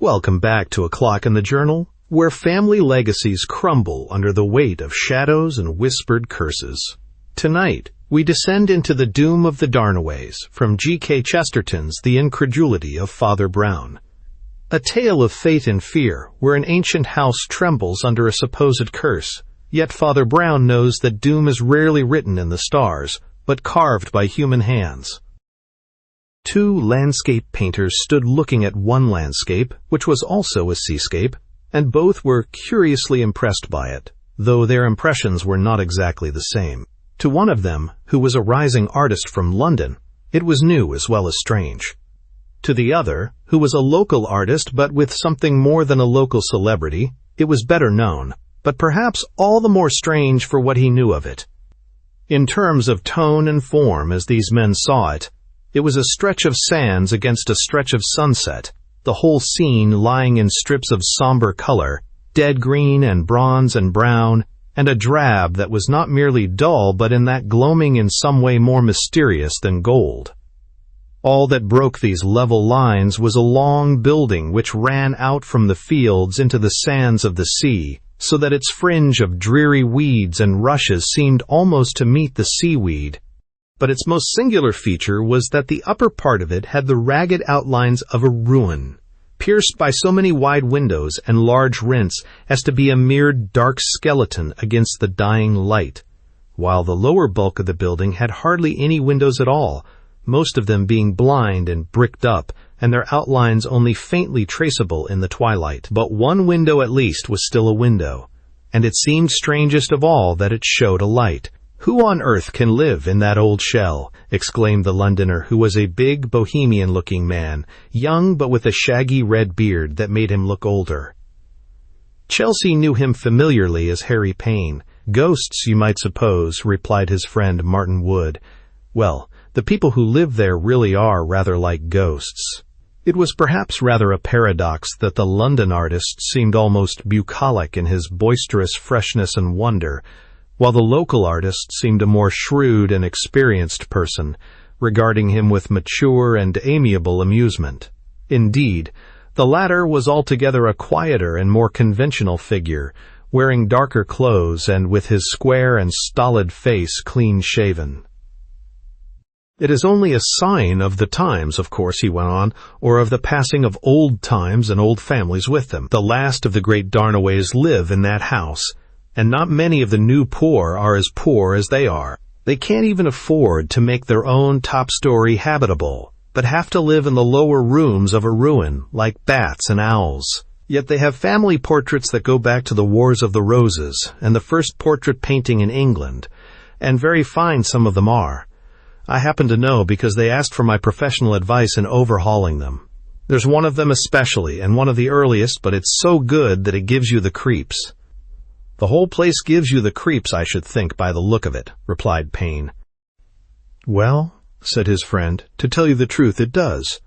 Welcome back to A Clock in the Journal, where family legacies crumble under the weight of shadows and whispered curses. Tonight, we descend into the doom of the Darnaways from G.K. Chesterton's The Incredulity of Father Brown. A tale of fate and fear, where an ancient house trembles under a supposed curse, yet Father Brown knows that doom is rarely written in the stars, but carved by human hands. Two landscape painters stood looking at one landscape, which was also a seascape, and both were curiously impressed by it, though their impressions were not exactly the same. To one of them, who was a rising artist from London, it was new as well as strange. To the other, who was a local artist but with something more than a local celebrity, it was better known, but perhaps all the more strange for what he knew of it. In terms of tone and form as these men saw it, it was a stretch of sands against a stretch of sunset, the whole scene lying in strips of somber color, dead green and bronze and brown, and a drab that was not merely dull but in that gloaming in some way more mysterious than gold. All that broke these level lines was a long building which ran out from the fields into the sands of the sea, so that its fringe of dreary weeds and rushes seemed almost to meet the seaweed. But its most singular feature was that the upper part of it had the ragged outlines of a ruin, pierced by so many wide windows and large rents as to be a mere dark skeleton against the dying light, while the lower bulk of the building had hardly any windows at all, most of them being blind and bricked up, and their outlines only faintly traceable in the twilight. But one window at least was still a window, and it seemed strangest of all that it showed a light. "Who on earth can live in that old shell?" exclaimed the Londoner, who was a big, bohemian-looking man, young but with a shaggy red beard that made him look older. Chelsea knew him familiarly as Harry Payne. "Ghosts, you might suppose," replied his friend Martin Wood. "Well, the people who live there really are rather like ghosts." It was perhaps rather a paradox that the London artist seemed almost bucolic in his boisterous freshness and wonder, while the local artist seemed a more shrewd and experienced person, regarding him with mature and amiable amusement. Indeed, the latter was altogether a quieter and more conventional figure, wearing darker clothes and with his square and stolid face clean-shaven. "It is only a sign of the times, of course," he went on, "or of the passing of old times and old families with them. The last of the great Darnaways live in that house, and not many of the new poor are as poor as they are. They can't even afford to make their own top story habitable, but have to live in the lower rooms of a ruin, like bats and owls. Yet they have family portraits that go back to the Wars of the Roses and the first portrait painting in England, and very fine some of them are. I happen to know because they asked for my professional advice in overhauling them. There's one of them especially, and one of the earliest, but it's so good that it gives you the creeps." "The whole place gives you the creeps, I should think, by the look of it," replied Payne. "Well," said his friend, "to tell you the truth, it does."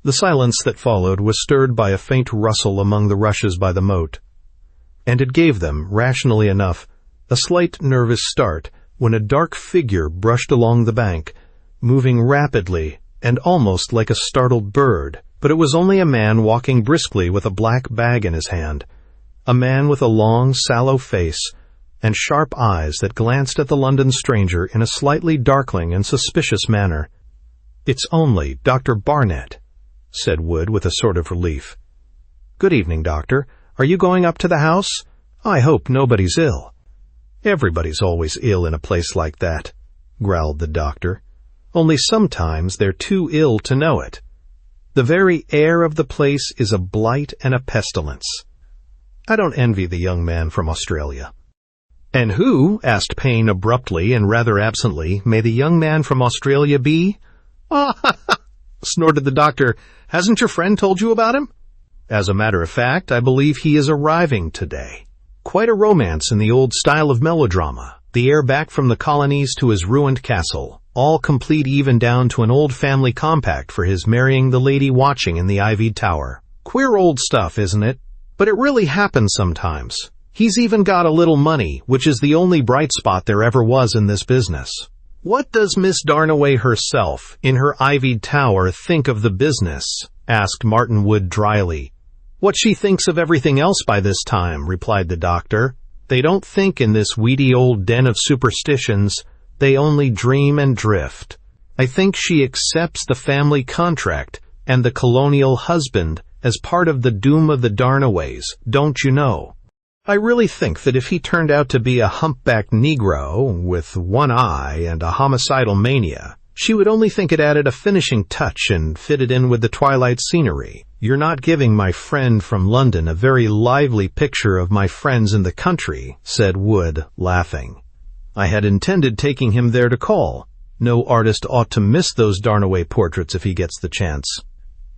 The silence that followed was stirred by a faint rustle among the rushes by the moat, and it gave them, rationally enough, a slight nervous start when a dark figure brushed along the bank, moving rapidly and almost like a startled bird. But it was only a man walking briskly with a black bag in his hand, a man with a long, sallow face and sharp eyes that glanced at the London stranger in a slightly darkling and suspicious manner. "It's only Dr. Barnett," said Wood with a sort of relief. "Good evening, Doctor. Are you going up to the house? I hope nobody's ill." "Everybody's always ill in a place like that," growled the doctor. "Only sometimes they're too ill to know it. The very air of the place is a blight and a pestilence. I don't envy the young man from Australia." "And who," asked Payne abruptly and rather absently, "may the young man from Australia be?" "Ah, ha, ha," snorted the doctor. "Hasn't your friend told you about him?" "As a matter of fact, I believe he is arriving today. Quite a romance in the old style of melodrama, the heir back from the colonies to his ruined castle, all complete even down to an old family compact for his marrying the lady watching in the ivied tower. Queer old stuff, isn't it? But it really happens sometimes. He's even got a little money, which is the only bright spot there ever was in this business. What does Miss Darnaway herself, in her ivied tower, think of the business? asked Martin Wood dryly. "What she thinks of everything else by this time," replied the doctor. "They don't think in this weedy old den of superstitions. They only dream and drift. I think she accepts the family contract and the colonial husband as part of the doom of the Darnaways, don't you know? I really think that if he turned out to be a humpbacked Negro with one eye and a homicidal mania, she would only think it added a finishing touch and fitted in with the twilight scenery. You're not giving my friend from London a very lively picture of my friends in the country," said Wood, laughing. "I had intended taking him there to call. No artist ought to miss those Darnaway portraits if he gets the chance.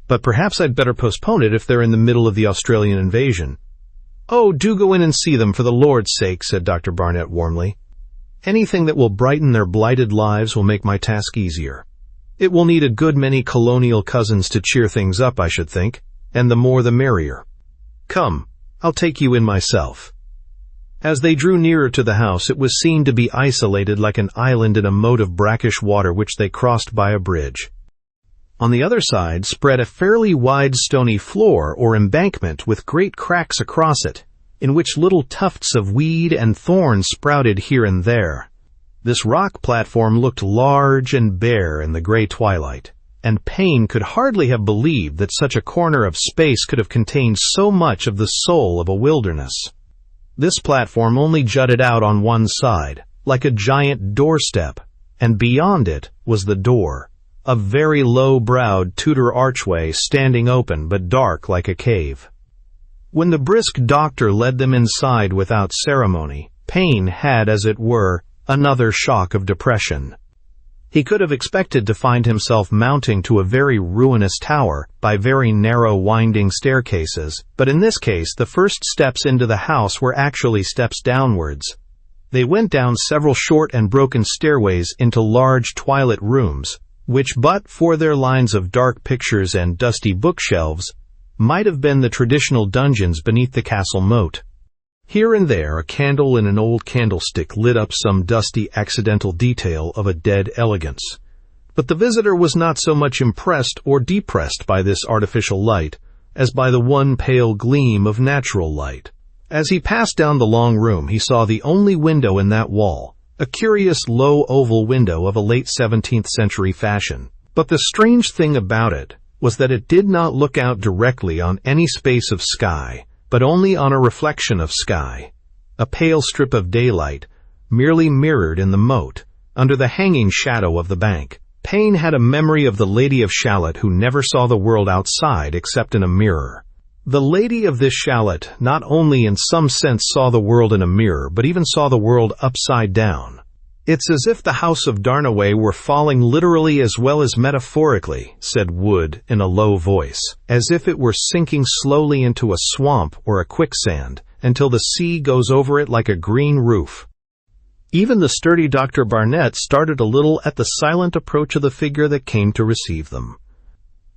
But perhaps I'd better postpone it if they're in the middle of the Australian invasion." "Oh, do go in and see them, for the Lord's sake," said Dr. Barnett warmly. "Anything that will brighten their blighted lives will make my task easier. It will need a good many colonial cousins to cheer things up, I should think, and the more the merrier. Come, I'll take you in myself." As they drew nearer to the house, it was seen to be isolated like an island in a moat of brackish water which they crossed by a bridge. On the other side spread a fairly wide stony floor or embankment with great cracks across it, in which little tufts of weed and thorn sprouted here and there. This rock platform looked large and bare in the gray twilight, and Payne could hardly have believed that such a corner of space could have contained so much of the soul of a wilderness. This platform only jutted out on one side, like a giant doorstep, and beyond it was the door, a very low-browed Tudor archway standing open but dark like a cave. When the brisk doctor led them inside without ceremony, Payne had, as it were, another shock of depression. He could have expected to find himself mounting to a very ruinous tower by very narrow winding staircases, but in this case the first steps into the house were actually steps downwards. They went down several short and broken stairways into large twilit rooms, which but for their lines of dark pictures and dusty bookshelves might have been the traditional dungeons beneath the castle moat. Here and there a candle in an old candlestick lit up some dusty accidental detail of a dead elegance. But the visitor was not so much impressed or depressed by this artificial light as by the one pale gleam of natural light. As he passed down the long room, he saw the only window in that wall, a curious low oval window of a late 17th century fashion. But the strange thing about it was that it did not look out directly on any space of sky, but only on a reflection of sky, a pale strip of daylight, merely mirrored in the moat, under the hanging shadow of the bank. Payne had a memory of the Lady of Shalott who never saw the world outside except in a mirror. The lady of this Shalott not only in some sense saw the world in a mirror, but even saw the world upside down. "It's as if the house of Darnaway were falling literally as well as metaphorically," said Wood in a low voice, "as if it were sinking slowly into a swamp or a quicksand, until the sea goes over it like a green roof." Even the sturdy Dr. Barnett started a little at the silent approach of the figure that came to receive them.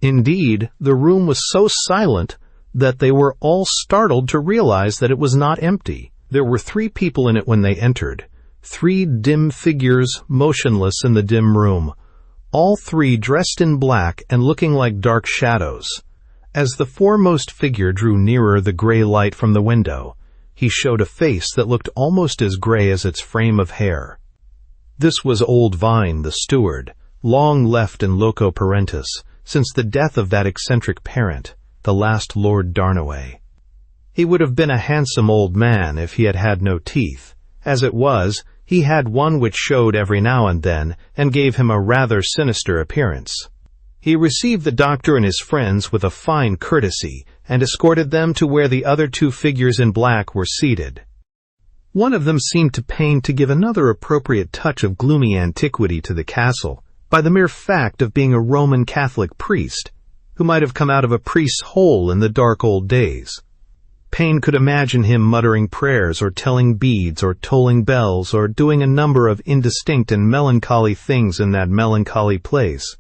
Indeed, the room was so silent that they were all startled to realize that it was not empty. There were 3 people in it when they entered. 3 dim figures motionless in the dim room, all 3 dressed in black and looking like dark shadows. As the foremost figure drew nearer the gray light from the window, he showed a face that looked almost as gray as its frame of hair. This was old Vine, the steward, long left in loco parentis, since the death of that eccentric parent, the last Lord Darnaway. He would have been a handsome old man if he had had no teeth. As it was, he had one which showed every now and then, and gave him a rather sinister appearance. He received the doctor and his friends with a fine courtesy, and escorted them to where the other 2 figures in black were seated. One of them seemed to Payne to give another appropriate touch of gloomy antiquity to the castle, by the mere fact of being a Roman Catholic priest, who might have come out of a priest's hole in the dark old days. Payne could imagine him muttering prayers or telling beads or tolling bells or doing a number of indistinct and melancholy things in that melancholy place.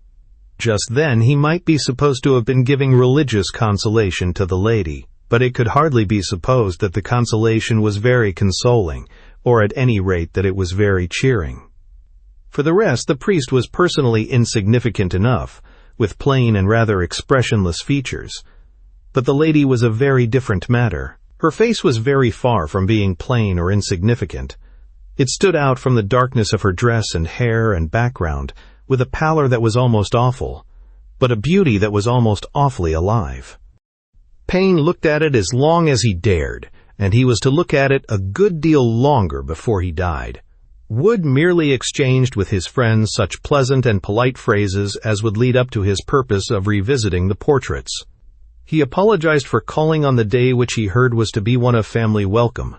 Just then he might be supposed to have been giving religious consolation to the lady, but it could hardly be supposed that the consolation was very consoling, or at any rate that it was very cheering. For the rest, the priest was personally insignificant enough, with plain and rather expressionless features. But the lady was a very different matter. Her face was very far from being plain or insignificant. It stood out from the darkness of her dress and hair and background, with a pallor that was almost awful, but a beauty that was almost awfully alive. Payne looked at it as long as he dared, and he was to look at it a good deal longer before he died. Wood merely exchanged with his friends such pleasant and polite phrases as would lead up to his purpose of revisiting the portraits. He apologized for calling on the day which he heard was to be one of family welcome,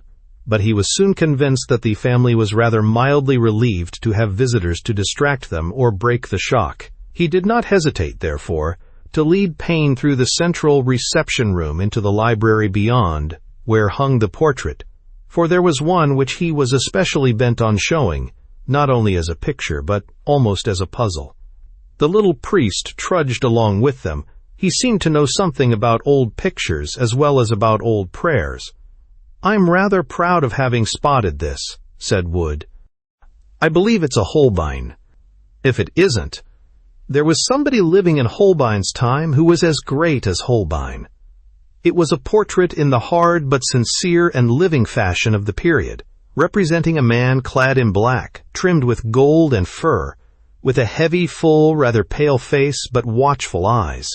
but he was soon convinced that the family was rather mildly relieved to have visitors to distract them or break the shock. He did not hesitate, therefore, to lead Payne through the central reception room into the library beyond, where hung the portrait, for there was one which he was especially bent on showing, not only as a picture, but almost as a puzzle. The little priest trudged along with them. He seemed to know something about old pictures as well as about old prayers. "I'm rather proud of having spotted this," said Wood. "I believe it's a Holbein. If it isn't, there was somebody living in Holbein's time who was as great as Holbein. It was a portrait in the hard but sincere and living fashion of the period, representing a man clad in black, trimmed with gold and fur, with a heavy, full, rather pale face but watchful eyes.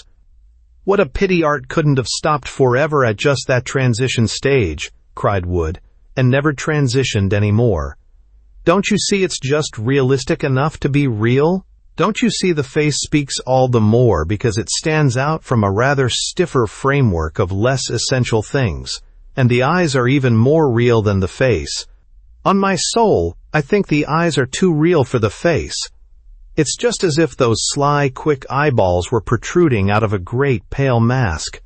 What a pity art couldn't have stopped forever at just that transition stage," cried Wood, "and never transitioned any more. Don't you see it's just realistic enough to be real? Don't you see the face speaks all the more because it stands out from a rather stiffer framework of less essential things, and the eyes are even more real than the face. On my soul, I think the eyes are too real for the face. It's just as if those sly, quick eyeballs were protruding out of a great pale mask."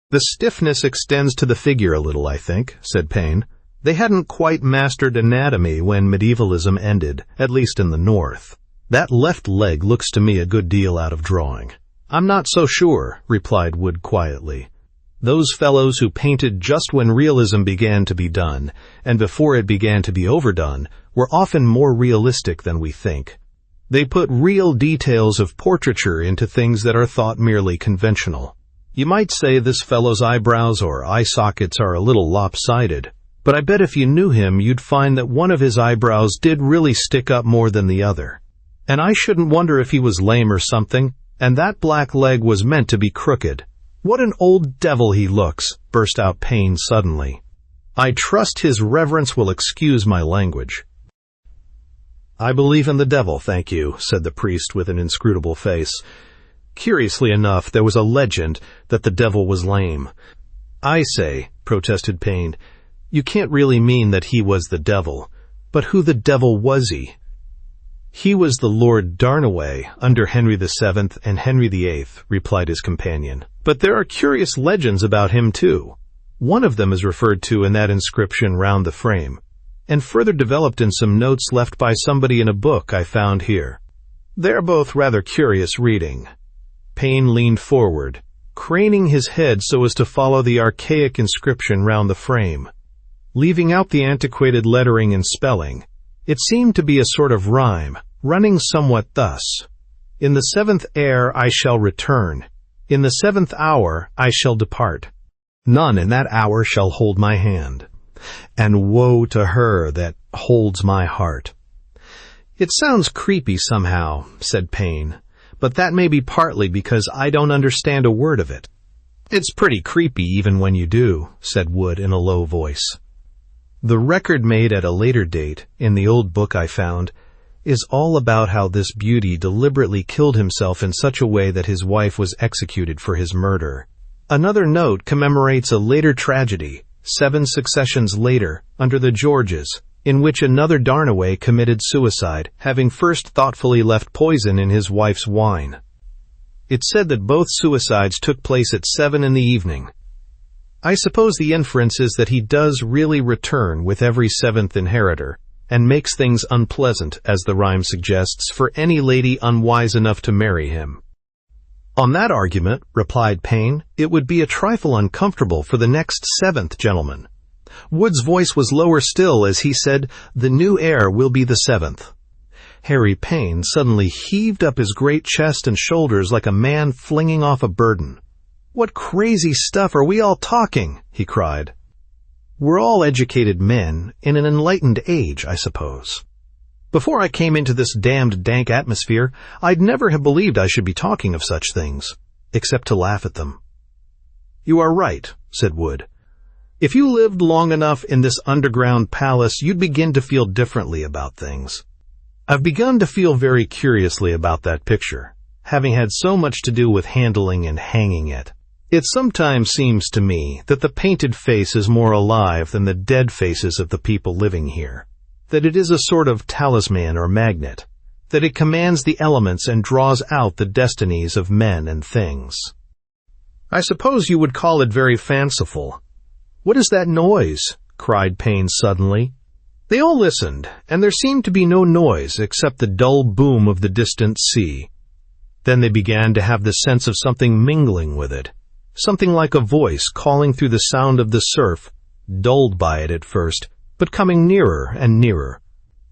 "The stiffness extends to the figure a little, I think," said Payne. "They hadn't quite mastered anatomy when medievalism ended, at least in the North. That left leg looks to me a good deal out of drawing." "I'm not so sure," replied Wood quietly. "Those fellows who painted just when realism began to be done, and before it began to be overdone, were often more realistic than we think. They put real details of portraiture into things that are thought merely conventional. You might say this fellow's eyebrows or eye sockets are a little lopsided, but I bet if you knew him you'd find that one of his eyebrows did really stick up more than the other. And I shouldn't wonder if he was lame or something, and that black leg was meant to be crooked. What an old devil he looks," burst out Payne suddenly. "I trust his reverence will excuse my language." "I believe in the devil, thank you," said the priest with an inscrutable face. "Curiously enough, there was a legend that the devil was lame." "I say," protested Payne, "you can't really mean that he was the devil. But who the devil was he?" "He was the Lord Darnaway under Henry VII and Henry VIII, replied his companion. "But there are curious legends about him, too. One of them is referred to in that inscription round the frame, and further developed in some notes left by somebody in a book I found here. They're both rather curious reading." Payne leaned forward, craning his head so as to follow the archaic inscription round the frame. Leaving out the antiquated lettering and spelling, it seemed to be a sort of rhyme, running somewhat thus: "In the 7th air I shall return. In the 7th hour I shall depart. None in that hour shall hold my hand. And woe to her that holds my heart." "It sounds creepy somehow," said Payne, "but that may be partly because I don't understand a word of it." "It's pretty creepy even when you do," said Wood in a low voice. "The record made at a later date, in the old book I found, is all about how this beauty deliberately killed himself in such a way that his wife was executed for his murder. Another note commemorates a later tragedy, 7 successions later, under the Georges, in which another Darnaway committed suicide, having first thoughtfully left poison in his wife's wine. It said that both suicides took place at 7 in the evening. I suppose the inference is that he does really return with every 7th inheritor, and makes things unpleasant, as the rhyme suggests, for any lady unwise enough to marry him." "On that argument," replied Payne, "it would be a trifle uncomfortable for the next 7th gentleman." Wood's voice was lower still as he said, "The new heir will be the 7th. Harry Payne suddenly heaved up his great chest and shoulders like a man flinging off a burden. "What crazy stuff are we all talking?" he cried. "We're all educated men in an enlightened age, I suppose. Before I came into this damned dank atmosphere, I'd never have believed I should be talking of such things, except to laugh at them." "You are right," said Wood. "If you lived long enough in this underground palace, you'd begin to feel differently about things. I've begun to feel very curiously about that picture, having had so much to do with handling and hanging it. It sometimes seems to me that the painted face is more alive than the dead faces of the people living here, that it is a sort of talisman or magnet, that it commands the elements and draws out the destinies of men and things. I suppose you would call it very fanciful." "What is that noise?" cried Payne suddenly. They all listened, and there seemed to be no noise except the dull boom of the distant sea. Then they began to have the sense of something mingling with it, something like a voice calling through the sound of the surf, dulled by it at first, but coming nearer and nearer.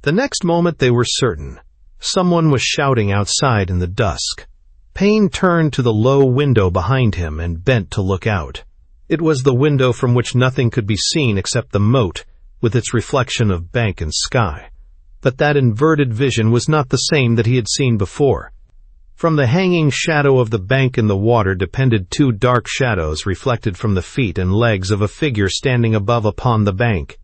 The next moment they were certain. Someone was shouting outside in the dusk. Payne turned to the low window behind him and bent to look out. It was the window from which nothing could be seen except the moat, with its reflection of bank and sky. But that inverted vision was not the same that he had seen before. From the hanging shadow of the bank in the water depended two dark shadows reflected from the feet and legs of a figure standing above upon the bank.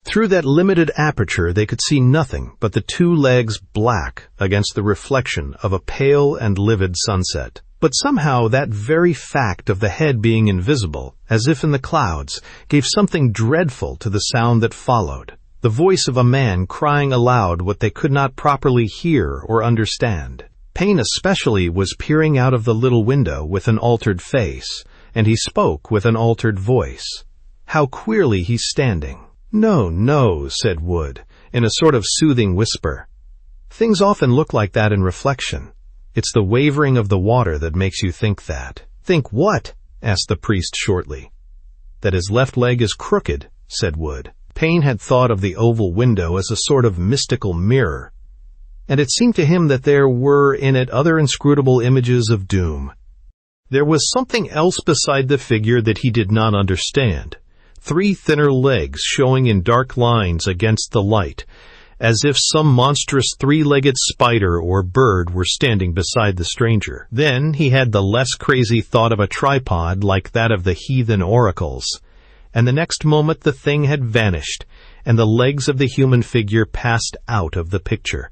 Through that limited aperture they could see nothing but the two legs black against the reflection of a pale and livid sunset. But somehow that very fact of the head being invisible, as if in the clouds, gave something dreadful to the sound that followed, the voice of a man crying aloud what they could not properly hear or understand. Payne especially was peering out of the little window with an altered face, and he spoke with an altered voice. "How queerly he's standing." "No, no," said Wood, in a sort of soothing whisper. "Things often look like that in reflection. It's the wavering of the water that makes you think that." "Think what?" asked the priest shortly. "That his left leg is crooked," said Wood. Payne had thought of the oval window as a sort of mystical mirror, and it seemed to him that there were in it other inscrutable images of doom. There was something else beside the figure that he did not understand. 3 thinner legs showing in dark lines against the light, as if some monstrous 3-legged spider or bird were standing beside the stranger. Then he had the less crazy thought of a tripod like that of the heathen oracles, and the next moment the thing had vanished, and the legs of the human figure passed out of the picture.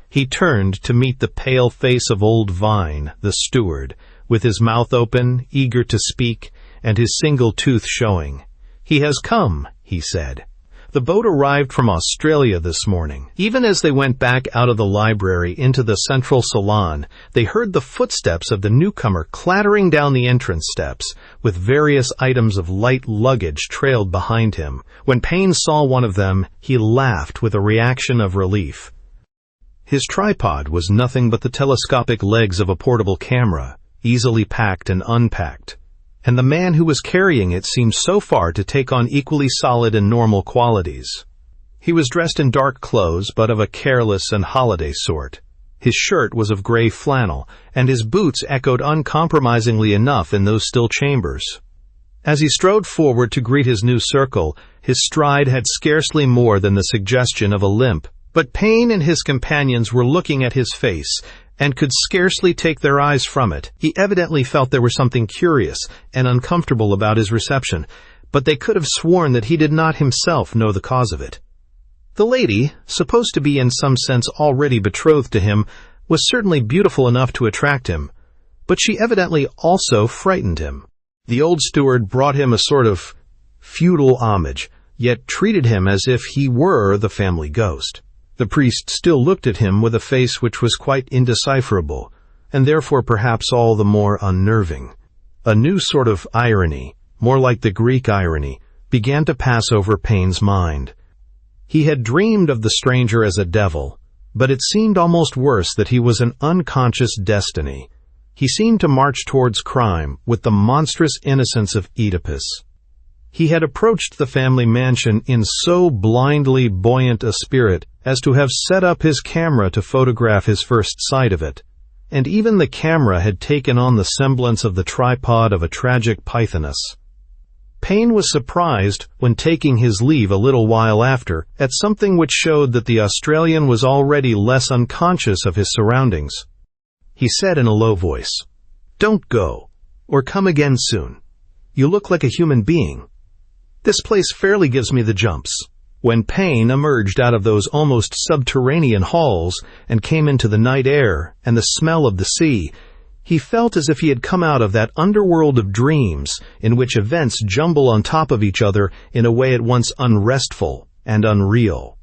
He turned to meet the pale face of old Vine, the steward, with his mouth open, eager to speak, and his single tooth showing. "He has come," he said. "The boat arrived from Australia this morning." Even as they went back out of the library into the central salon, they heard the footsteps of the newcomer clattering down the entrance steps, with various items of light luggage trailed behind him. When Payne saw one of them, he laughed with a reaction of relief. His tripod was nothing but the telescopic legs of a portable camera, easily packed and unpacked, and the man who was carrying it seemed so far to take on equally solid and normal qualities. He was dressed in dark clothes, but of a careless and holiday sort. His shirt was of gray flannel, and his boots echoed uncompromisingly enough in those still chambers. As he strode forward to greet his new circle, his stride had scarcely more than the suggestion of a limp, but Payne and his companions were looking at his face, and could scarcely take their eyes from it. He evidently felt there was something curious and uncomfortable about his reception, but they could have sworn that he did not himself know the cause of it. The lady, supposed to be in some sense already betrothed to him, was certainly beautiful enough to attract him, but she evidently also frightened him. The old steward brought him a sort of feudal homage, yet treated him as if he were the family ghost. The priest still looked at him with a face which was quite indecipherable, and therefore perhaps all the more unnerving. A new sort of irony, more like the Greek irony, began to pass over Payne's mind. He had dreamed of the stranger as a devil, but it seemed almost worse that he was an unconscious destiny. He seemed to march towards crime with the monstrous innocence of Oedipus. He had approached the family mansion in so blindly buoyant a spirit as to have set up his camera to photograph his first sight of it, and even the camera had taken on the semblance of the tripod of a tragic pythoness. Payne was surprised, when taking his leave a little while after, at something which showed that the Australian was already less unconscious of his surroundings. He said in a low voice, "Don't go, or come again soon. You look like a human being. This place fairly gives me the jumps." When Payne emerged out of those almost subterranean halls and came into the night air and the smell of the sea, he felt as if he had come out of that underworld of dreams in which events jumble on top of each other in a way at once unrestful and unreal.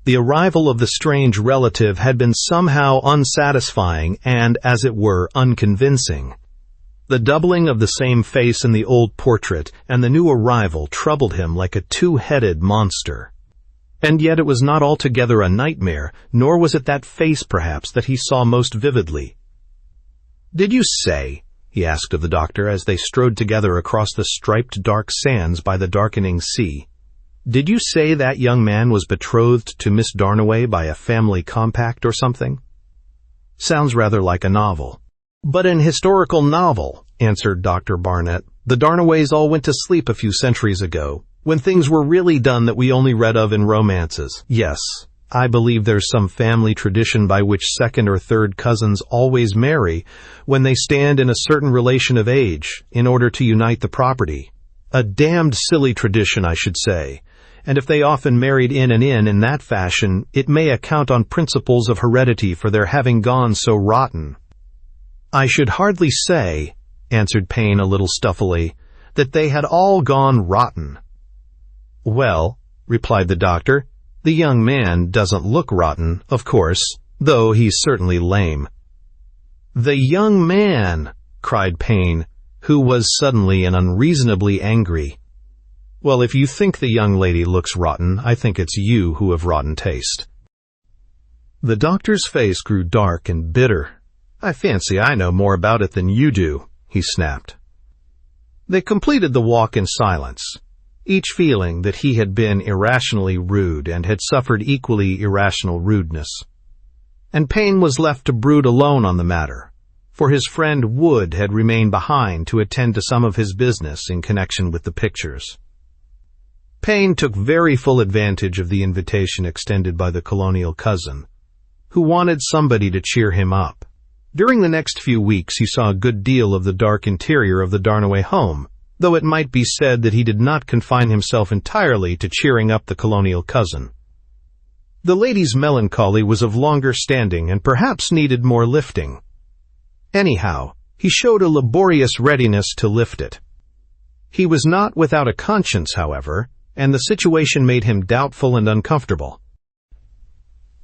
The arrival of the strange relative had been somehow unsatisfying and, as it were, unconvincing. The doubling of the same face in the old portrait and the new arrival troubled him like a two-headed monster. And yet it was not altogether a nightmare, nor was it that face, perhaps, that he saw most vividly. "Did you say," he asked of the doctor as they strode together across the striped dark sands by the darkening sea, "did you say that young man was betrothed to Miss Darnaway by a family compact or something? Sounds rather like a novel." "But an historical novel," answered Dr. Barnett. "The Darnaways all went to sleep a few centuries ago, when things were really done that we only read of in romances. Yes, I believe there's some family tradition by which second or third cousins always marry when they stand in a certain relation of age in order to unite the property. A damned silly tradition, I should say, and if they often married in that fashion, it may account on principles of heredity for their having gone so rotten." "I should hardly say," answered Payne a little stuffily, "that they had all gone rotten." "Well," replied the doctor, "the young man doesn't look rotten, of course, though he's certainly lame." "The young man!" cried Payne, who was suddenly and unreasonably angry. "Well, if you think the young lady looks rotten, I think it's you who have rotten taste." The doctor's face grew dark and bitter. "I fancy I know more about it than you do," he snapped. They completed the walk in silence, each feeling that he had been irrationally rude and had suffered equally irrational rudeness. And Payne was left to brood alone on the matter, for his friend Wood had remained behind to attend to some of his business in connection with the pictures. Payne took very full advantage of the invitation extended by the colonial cousin, who wanted somebody to cheer him up. During the next few weeks he saw a good deal of the dark interior of the Darnaway home, though it might be said that he did not confine himself entirely to cheering up the colonial cousin. The lady's melancholy was of longer standing and perhaps needed more lifting. Anyhow, he showed a laborious readiness to lift it. He was not without a conscience, however, and the situation made him doubtful and uncomfortable.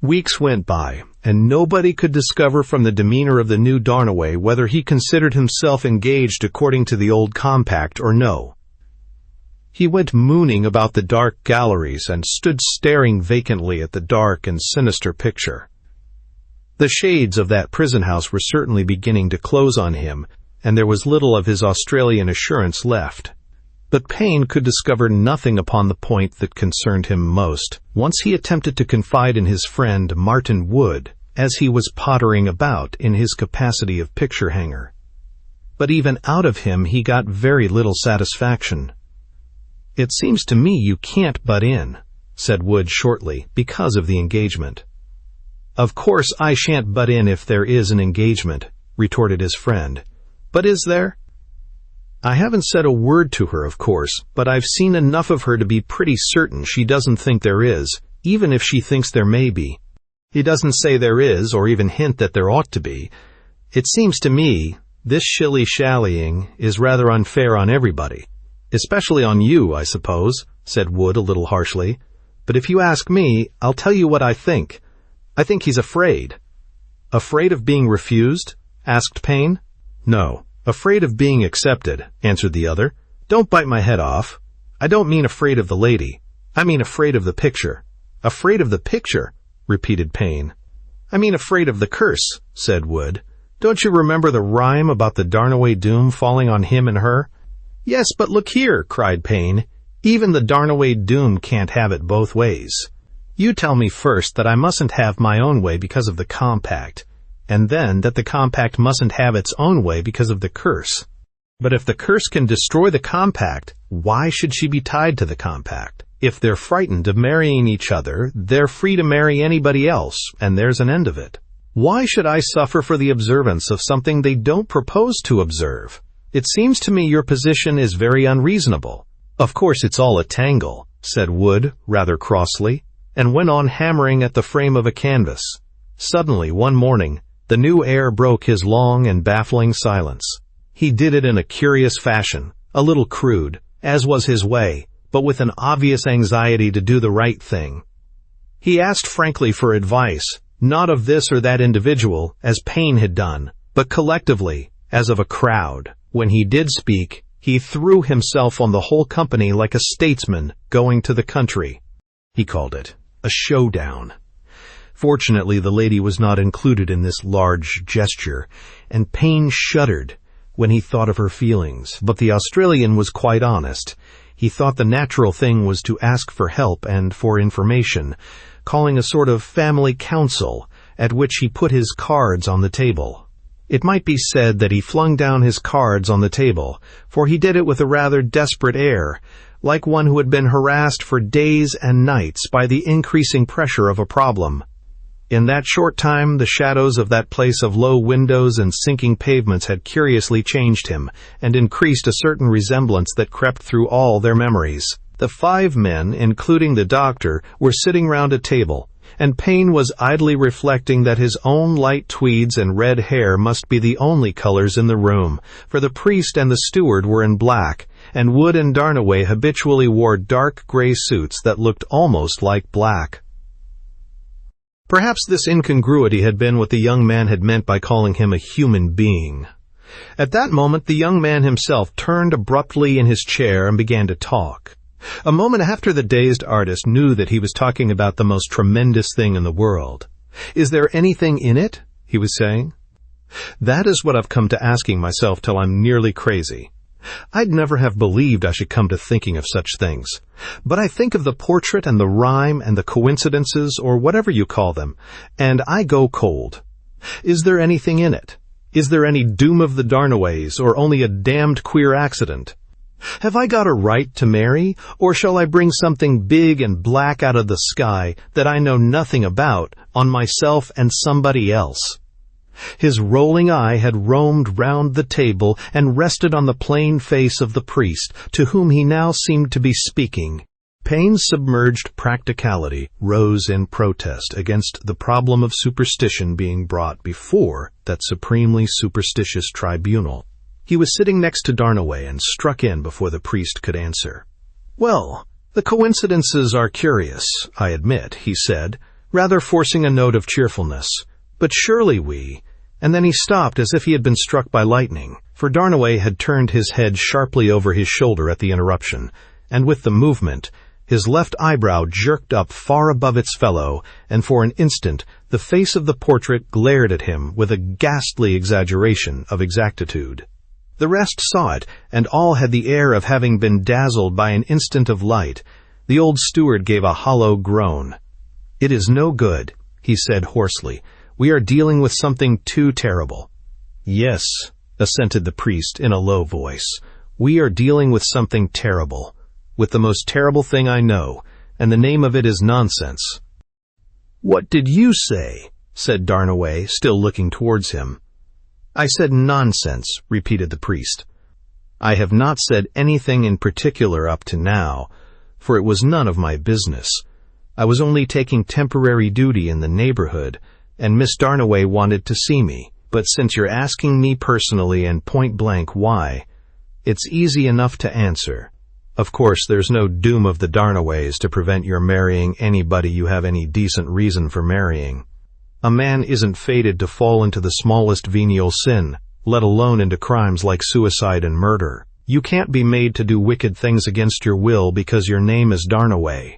Weeks went by, and nobody could discover from the demeanor of the new Darnaway whether he considered himself engaged according to the old compact or no. He went mooning about the dark galleries and stood staring vacantly at the dark and sinister picture. The shades of that prison house were certainly beginning to close on him, and there was little of his Australian assurance left. But Payne could discover nothing upon the point that concerned him most, once he attempted to confide in his friend Martin Wood, as he was pottering about in his capacity of picture-hanger. But even out of him he got very little satisfaction. "It seems to me you can't butt in," said Wood shortly, "because of the engagement." "Of course I shan't butt in if there is an engagement," retorted his friend. "But is there?" "I haven't said a word to her, of course, but I've seen enough of her to be pretty certain she doesn't think there is, even if she thinks there may be. He doesn't say there is, or even hint that there ought to be. It seems to me this shilly-shallying is rather unfair on everybody. Especially on you, I suppose," said Wood a little harshly. "But if you ask me, I'll tell you what I think. I think he's afraid." "Afraid of being refused?" asked Payne. "No. Afraid of being accepted," answered the other. "Don't bite my head off. I don't mean afraid of the lady. I mean afraid of the picture." "Afraid of the picture?" repeated Payne. "I mean afraid of the curse," said Wood. "Don't you remember the rhyme about the Darnaway doom falling on him and her?" "Yes, but look here," cried Payne. "Even the Darnaway doom can't have it both ways. You tell me first that I mustn't have my own way because of the compact, and then that the compact mustn't have its own way because of the curse. But if the curse can destroy the compact, why should she be tied to the compact? If they're frightened of marrying each other, they're free to marry anybody else, and there's an end of it. Why should I suffer for the observance of something they don't propose to observe? It seems to me your position is very unreasonable. Of course it's all a tangle, said Wood, rather crossly, and went on hammering at the frame of a canvas. Suddenly, one morning, the new heir broke his long and baffling silence. He did it in a curious fashion, a little crude, as was his way, but with an obvious anxiety to do the right thing. He asked frankly for advice, not of this or that individual, as Payne had done, but collectively, as of a crowd. When he did speak, he threw himself on the whole company like a statesman going to the country. He called it a showdown. Fortunately, the lady was not included in this large gesture, and Payne shuddered when he thought of her feelings, but the Australian was quite honest. He thought the natural thing was to ask for help and for information, calling a sort of family council, at which he put his cards on the table. It might be said that he flung down his cards on the table, for he did it with a rather desperate air, like one who had been harassed for days and nights by the increasing pressure of a problem. In that short time, the shadows of that place of low windows and sinking pavements had curiously changed him, and increased a certain resemblance that crept through all their memories. The 5 men, including the doctor, were sitting round a table, and Payne was idly reflecting that his own light tweeds and red hair must be the only colors in the room, for the priest and the steward were in black, and Wood and Darnaway habitually wore dark gray suits that looked almost like black. Perhaps this incongruity had been what the young man had meant by calling him a human being. At that moment the young man himself turned abruptly in his chair and began to talk. A moment after, the dazed artist knew that he was talking about the most tremendous thing in the world. "Is there anything in it?" he was saying. "That is what I've come to asking myself till I'm nearly crazy. I'd never have believed I should come to thinking of such things. But I think of the portrait and the rhyme and the coincidences, or whatever you call them, and I go cold. Is there anything in it? Is there any doom of the Darnaways, or only a damned queer accident? Have I got a right to marry, or shall I bring something big and black out of the sky that I know nothing about on myself and somebody else?" His rolling eye had roamed round the table and rested on the plain face of the priest, to whom he now seemed to be speaking. Payne's submerged practicality rose in protest against the problem of superstition being brought before that supremely superstitious tribunal. He was sitting next to Darnaway and struck in before the priest could answer. "Well, the coincidences are curious, I admit," he said, rather forcing a note of cheerfulness. "But surely we—" And then he stopped as if he had been struck by lightning, for Darnaway had turned his head sharply over his shoulder at the interruption, and with the movement, his left eyebrow jerked up far above its fellow, and for an instant the face of the portrait glared at him with a ghastly exaggeration of exactitude. The rest saw it, and all had the air of having been dazzled by an instant of light. The old steward gave a hollow groan. "It is no good," he said hoarsely. "We are dealing with something too terrible." "Yes," assented the priest in a low voice. "We are dealing with something terrible, with the most terrible thing I know, and the name of it is nonsense." "What did you say?" said Darnaway, still looking towards him. "I said nonsense," repeated the priest. "I have not said anything in particular up to now, for it was none of my business. I was only taking temporary duty in the neighborhood, and Miss Darnaway wanted to see me. But since you're asking me personally and point-blank why, it's easy enough to answer. Of course, there's no doom of the Darnaways to prevent your marrying anybody you have any decent reason for marrying. A man isn't fated to fall into the smallest venial sin, let alone into crimes like suicide and murder. You can't be made to do wicked things against your will because your name is Darnaway,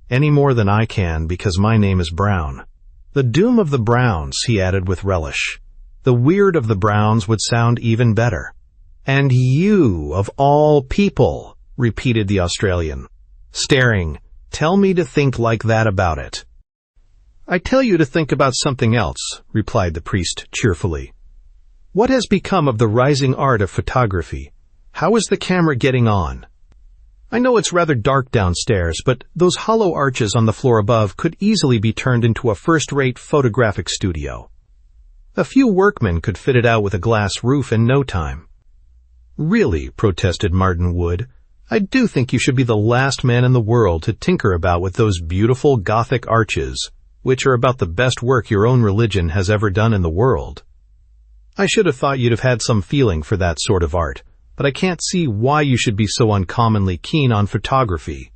any more than I can because my name is Brown. The doom of the Browns," he added with relish. "The weird of the Browns would sound even better." "And you, of all people," repeated the Australian, staring Tell me to think like that about it." "I tell you to think about something else," replied the priest cheerfully. "What has become of the rising art of photography? How is the camera getting on? I know it's rather dark downstairs, but those hollow arches on the floor above could easily be turned into a first-rate photographic studio. A few workmen could fit it out with a glass roof in no time." "Really," protested Martin Wood, "I do think you should be the last man in the world to tinker about with those beautiful Gothic arches, which are about the best work your own religion has ever done in the world. I should have thought you'd have had some feeling for that sort of art, but I can't see why you should be so uncommonly keen on photography."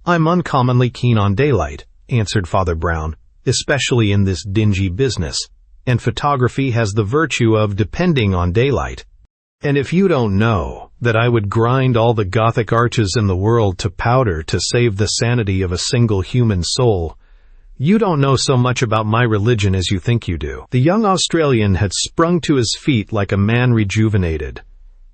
"I'm uncommonly keen on daylight," answered Father Brown, "especially in this dingy business, and photography has the virtue of depending on daylight. And if you don't know that I would grind all the Gothic arches in the world to powder to save the sanity of a single human soul, you don't know so much about my religion as you think you do." The young Australian had sprung to his feet like a man rejuvenated.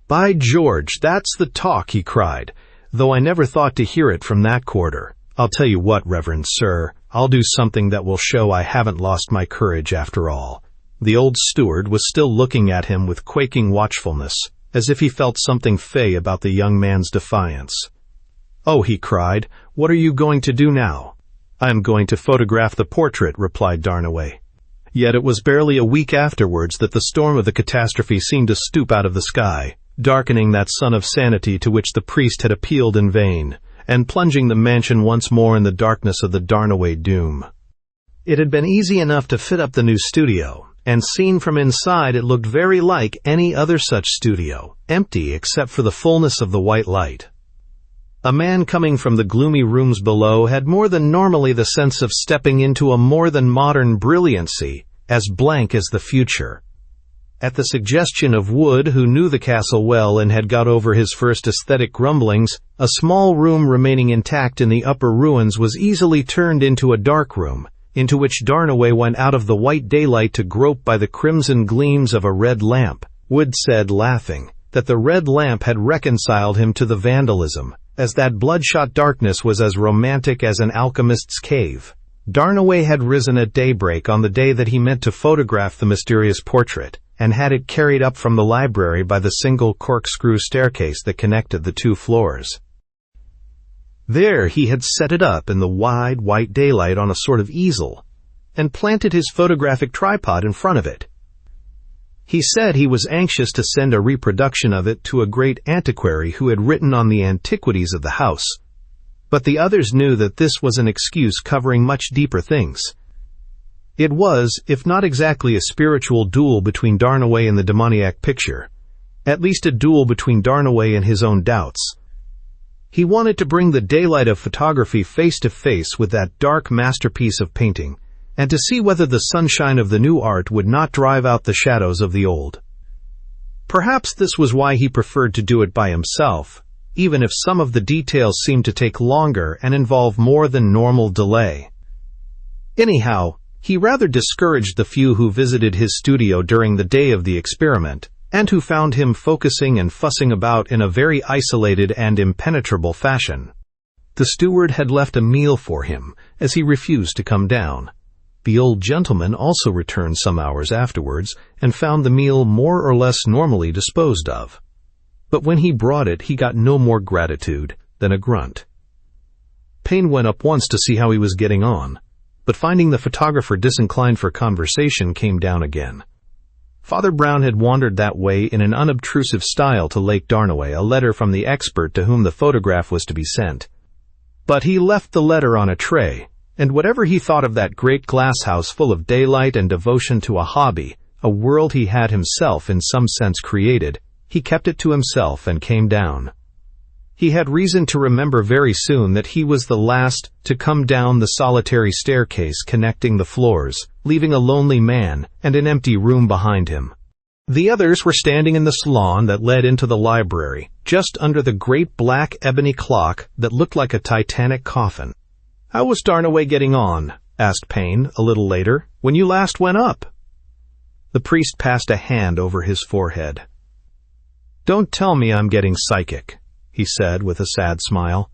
"By George, that's the talk," he cried, "though I never thought to hear it from that quarter. I'll tell you what, Reverend Sir, I'll do something that will show I haven't lost my courage after all." The old steward was still looking at him with quaking watchfulness, as if he felt something fey about the young man's defiance. "Oh," he cried, "what are you going to do now?" "I am going to photograph the portrait," replied Darnaway. Yet it was barely a week afterwards that the storm of the catastrophe seemed to stoop out of the sky, darkening that sun of sanity to which the priest had appealed in vain, and plunging the mansion once more in the darkness of the Darnaway doom. It had been easy enough to fit up the new studio, and seen from inside it looked very like any other such studio, empty except for the fullness of the white light. A man coming from the gloomy rooms below had more than normally the sense of stepping into a more than modern brilliancy, as blank as the future. At the suggestion of Wood, who knew the castle well and had got over his first aesthetic grumblings, a small room remaining intact in the upper ruins was easily turned into a dark room, into which Darnaway went out of the white daylight to grope by the crimson gleams of a red lamp. Wood said, laughing, that the red lamp had reconciled him to the vandalism, as that bloodshot darkness was as romantic as an alchemist's cave. Darnaway had risen at daybreak on the day that he meant to photograph the mysterious portrait, and had it carried up from the library by the single corkscrew staircase that connected the two floors. There he had set it up in the wide, white daylight on a sort of easel, and planted his photographic tripod in front of it. He said he was anxious to send a reproduction of it to a great antiquary who had written on the antiquities of the house, but the others knew that this was an excuse covering much deeper things. It was, if not exactly a spiritual duel between Darnaway and the demoniac picture, at least a duel between Darnaway and his own doubts. He wanted to bring the daylight of photography face to face with that dark masterpiece of painting, and to see whether the sunshine of the new art would not drive out the shadows of the old. Perhaps this was why he preferred to do it by himself, even if some of the details seemed to take longer and involve more than normal delay. Anyhow, he rather discouraged the few who visited his studio during the day of the experiment, and who found him focusing and fussing about in a very isolated and impenetrable fashion. The steward had left a meal for him, as he refused to come down. The old gentleman also returned some hours afterwards, and found the meal more or less normally disposed of. But when he brought it, he got no more gratitude than a grunt. Payne went up once to see how he was getting on, but finding the photographer disinclined for conversation, came down again. Father Brown had wandered that way in an unobtrusive style to Lake Darnaway, a letter from the expert to whom the photograph was to be sent. But he left the letter on a tray, and whatever he thought of that great glass house full of daylight and devotion to a hobby, a world he had himself in some sense created, he kept it to himself and came down. He had reason to remember very soon that he was the last to come down the solitary staircase connecting the floors, leaving a lonely man and an empty room behind him. The others were standing in the salon that led into the library, just under the great black ebony clock that looked like a titanic coffin. "How was Darnaway getting on?" asked Payne, a little later, "when you last went up?" The priest passed a hand over his forehead. "Don't tell me I'm getting psychic," he said with a sad smile.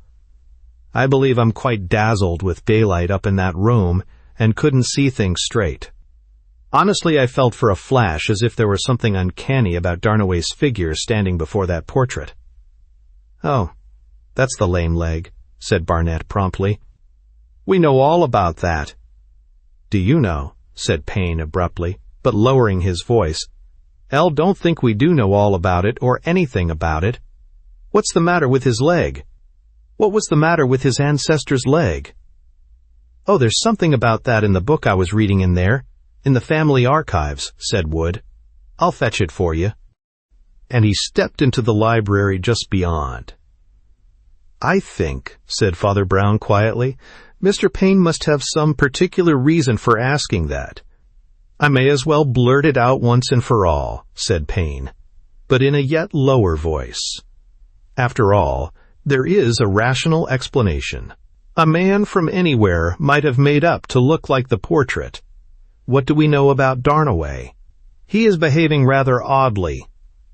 I believe I'm quite dazzled with daylight up in that room and couldn't see things straight. Honestly, I felt for a flash as if there was something uncanny about Darnaways' figure standing before that portrait. "Oh, that's the lame leg," said Barnett promptly. "We know all about that." "Do you know?" said Payne abruptly, but lowering his voice. "El, don't think we do know all about it or anything about it. What's the matter with his leg? What was the matter with his ancestor's leg?" "Oh, there's something about that in the book I was reading in there, in the family archives," said Wood. "I'll fetch it for you." And he stepped into the library just beyond. "I think," said Father Brown quietly, "Mr. Payne must have some particular reason for asking that." "I may as well blurt it out once and for all," said Payne, but in a yet lower voice. "After all, there is a rational explanation. A man from anywhere might have made up to look like the portrait. What do we know about Darnaway? He is behaving rather oddly.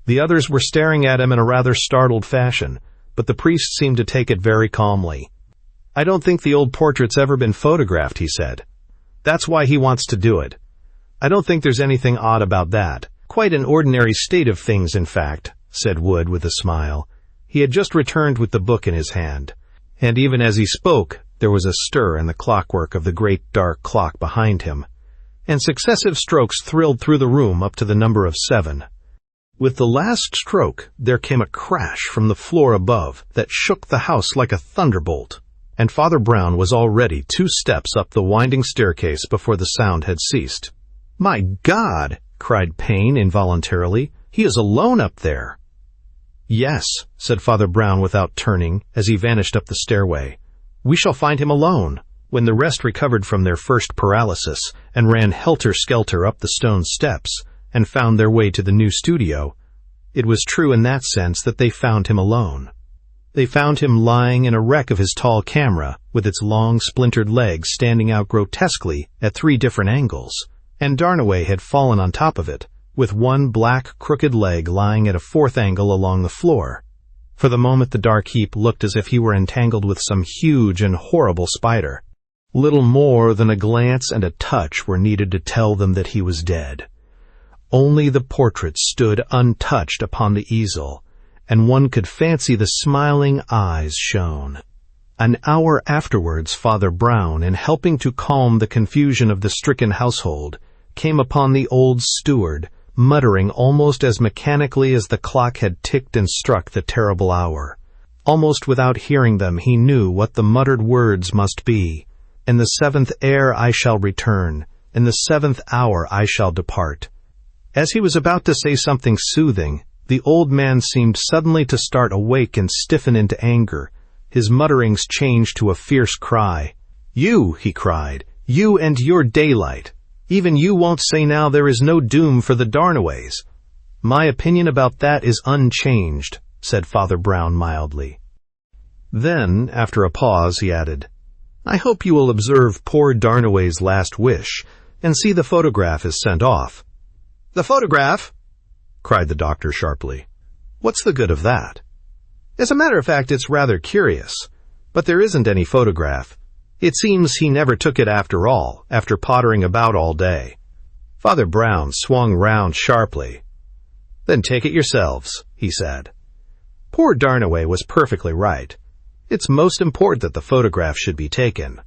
The others were staring at him in a rather startled fashion, but the priest seemed to take it very calmly. "I don't think the old portrait's ever been photographed," he said. "That's why he wants to do it. I don't think there's anything odd about that. Quite an ordinary state of things, in fact," said Wood with a smile. He had just returned with the book in his hand, and even as he spoke, there was a stir in the clockwork of the great dark clock behind him, and successive strokes thrilled through the room up to the number of 7. With the last stroke, there came a crash from the floor above that shook the house like a thunderbolt, and Father Brown was already 2 steps up the winding staircase before the sound had ceased. "My God!" cried Payne involuntarily. "He is alone up there." "Yes," said Father Brown without turning, as he vanished up the stairway. "We shall find him alone." When the rest recovered from their first paralysis and ran helter-skelter up the stone steps and found their way to the new studio, it was true in that sense that they found him alone. They found him lying in a wreck of his tall camera, with its long splintered legs standing out grotesquely at 3 different angles, and Darnaway had fallen on top of it, with one black, crooked leg lying at a 4th angle along the floor. For the moment the dark heap looked as if he were entangled with some huge and horrible spider. Little more than a glance and a touch were needed to tell them that he was dead. Only the portrait stood untouched upon the easel, and one could fancy the smiling eyes shone. An hour afterwards, Father Brown, in helping to calm the confusion of the stricken household, came upon the old steward, muttering almost as mechanically as the clock had ticked and struck the terrible hour. Almost without hearing them, he knew what the muttered words must be. "In the 7th air I shall return. In the 7th hour I shall depart." As he was about to say something soothing, the old man seemed suddenly to start awake and stiffen into anger. His mutterings changed to a fierce cry. "You," he cried, "you and your daylight. Even you won't say now there is no doom for the Darnaways." "My opinion about that is unchanged," said Father Brown mildly. Then, after a pause, he added, "I hope you will observe poor Darnaway's last wish, and see the photograph is sent off." "The photograph?" cried the doctor sharply. "What's the good of that?" "As a matter of fact, it's rather curious. But there isn't any photograph. It seems he never took it after all, after pottering about all day." Father Brown swung round sharply. "Then take it yourselves," he said. "Poor Darnaway was perfectly right. It's most important that the photograph should be taken."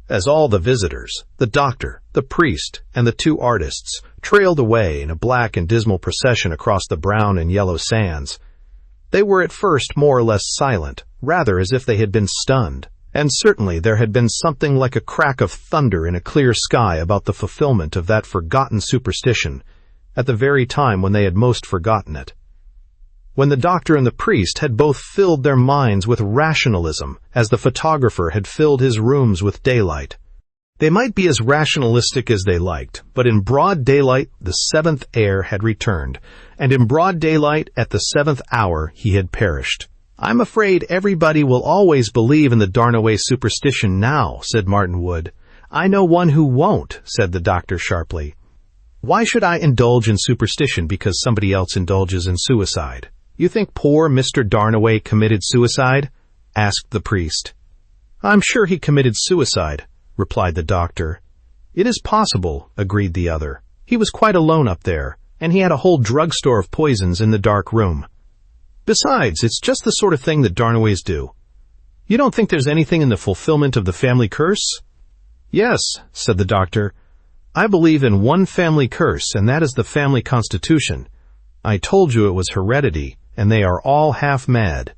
As all the visitors, the doctor, the priest, and the 2 artists, trailed away in a black and dismal procession across the brown and yellow sands, they were at first more or less silent, rather as if they had been stunned. And certainly there had been something like a crack of thunder in a clear sky about the fulfillment of that forgotten superstition, at the very time when they had most forgotten it. When the doctor and the priest had both filled their minds with rationalism, as the photographer had filled his rooms with daylight. They might be as rationalistic as they liked, but in broad daylight the 7th air had returned, and in broad daylight at the 7th hour he had perished. "I'm afraid everybody will always believe in the Darnaway superstition now," said Martin Wood. "I know one who won't," said the doctor sharply. "Why should I indulge in superstition because somebody else indulges in suicide? You think poor Mr. Darnaway committed suicide?" asked the priest. "I'm sure he committed suicide," replied the doctor. "It is possible," agreed the other. "He was quite alone up there, and he had a whole drugstore of poisons in the dark room. Besides, it's just the sort of thing that Darnaways do. You don't think there's anything in the fulfillment of the family curse?" "Yes," said the doctor. "I believe in one family curse, and that is the family constitution. I told you it was heredity, and they are all half mad.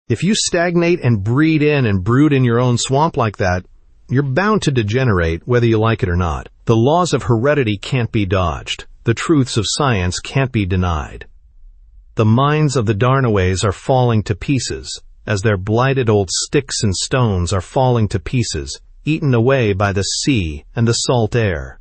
If you stagnate and breed in and brood in your own swamp like that, you're bound to degenerate, whether you like it or not. The laws of heredity can't be dodged. The truths of science can't be denied. The minds of the Darnaways are falling to pieces, as their blighted old sticks and stones are falling to pieces, eaten away by the sea and the salt air.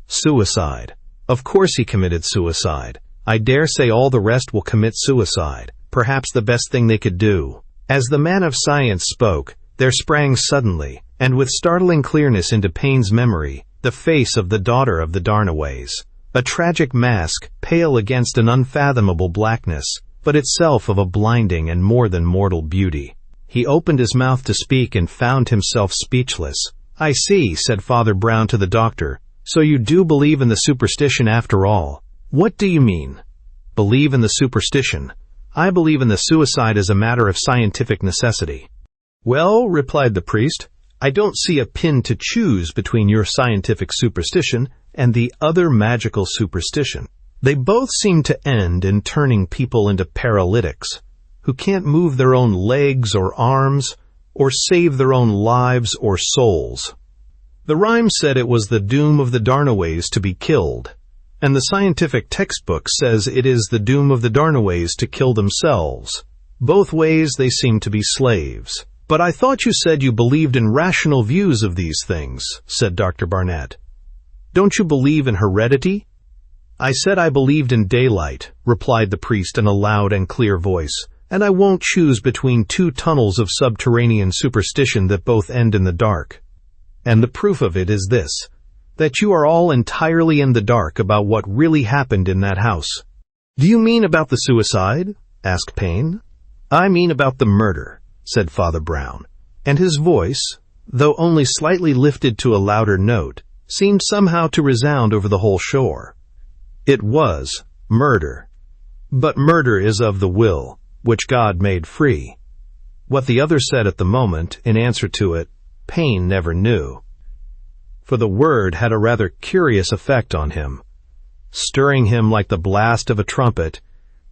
Suicide. Of course he committed suicide. I dare say all the rest will commit suicide, perhaps the best thing they could do." As the man of science spoke, there sprang suddenly, and with startling clearness into Payne's memory, the face of the daughter of the Darnaways, a tragic mask, pale against an unfathomable blackness, but itself of a blinding and more than mortal beauty. He opened his mouth to speak and found himself speechless. "I see," said Father Brown to the doctor. "So you do believe in the superstition after all." "What do you mean?" "Believe in the superstition. I believe in the suicide as a matter of scientific necessity." "Well," replied the priest, "I don't see a pin to choose between your scientific superstition and the other magical superstition. They both seem to end in turning people into paralytics, who can't move their own legs or arms, or save their own lives or souls. The rhyme said it was the doom of the Darnaways to be killed, and the scientific textbook says it is the doom of the Darnaways to kill themselves. Both ways they seem to be slaves." "But I thought you said you believed in rational views of these things," said Dr. Barnett. "Don't you believe in heredity?" "I said I believed in daylight," replied the priest in a loud and clear voice, "and I won't choose between two tunnels of subterranean superstition that both end in the dark. And the proof of it is this, that you are all entirely in the dark about what really happened in that house." "Do you mean about the suicide?" asked Payne. "I mean about the murder," said Father Brown, and his voice, though only slightly lifted to a louder note, seemed somehow to resound over the whole shore. "It was murder. But murder is of the will, which God made free." What the other said at the moment, in answer to it, Payne never knew, for the word had a rather curious effect on him, stirring him like the blast of a trumpet,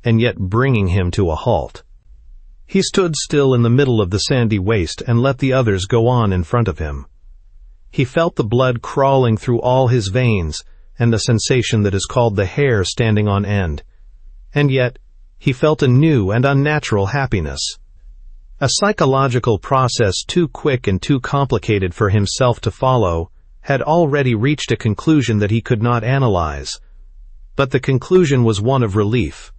and yet bringing him to a halt. He stood still in the middle of the sandy waste and let the others go on in front of him. He felt the blood crawling through all his veins and the sensation that is called the hair standing on end, and yet he felt a new and unnatural happiness. A psychological process too quick and too complicated for himself to follow had already reached a conclusion that he could not analyze, but the conclusion was one of relief.